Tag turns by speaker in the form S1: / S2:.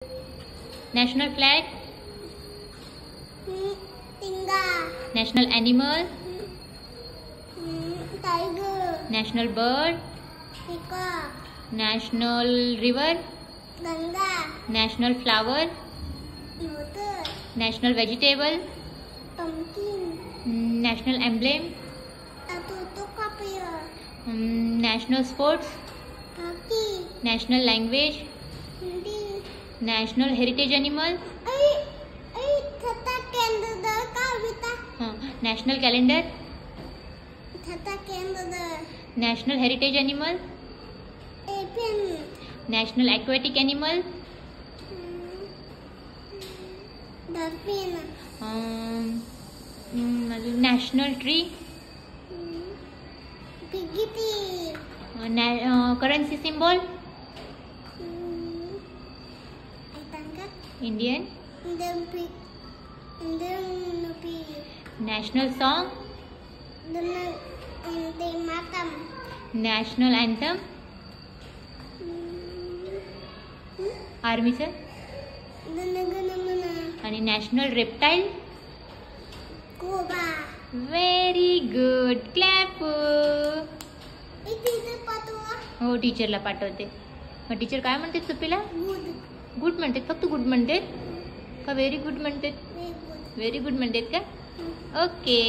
S1: National flag.
S2: Tinga.
S1: National animal.
S2: Tiger.
S1: National bird.
S2: Peacock.
S1: National river.
S2: Ganga.
S1: National flower.
S2: Lotus.
S1: National vegetable.
S2: Pumpkin.
S1: National emblem.
S2: Photocopy.
S1: National sports.
S2: Hockey.
S1: National language.
S2: Hindi.
S1: National heritage animal.
S2: Thata kendra kavita.
S1: National calendar.
S2: Thata kendra.
S1: National heritage animal.
S2: Apen.
S1: National aquatic animal.
S2: Dolphin.
S1: National tree.
S2: Piggy pig.
S1: Currency symbol. Indian.
S2: Indian pig.
S1: National song.
S2: Matam.
S1: National anthem. आर्मीचं आणि national reptile.
S2: Cobra.
S1: Very good. Clap. हो टीचरला पाठवते. मग teacher काय म्हणते चुपीला? Good म्हणतात. फक्त good म्हणतात का व्हेरी गुड म्हणतात? व्हेरी गुड म्हणतात का? ओके.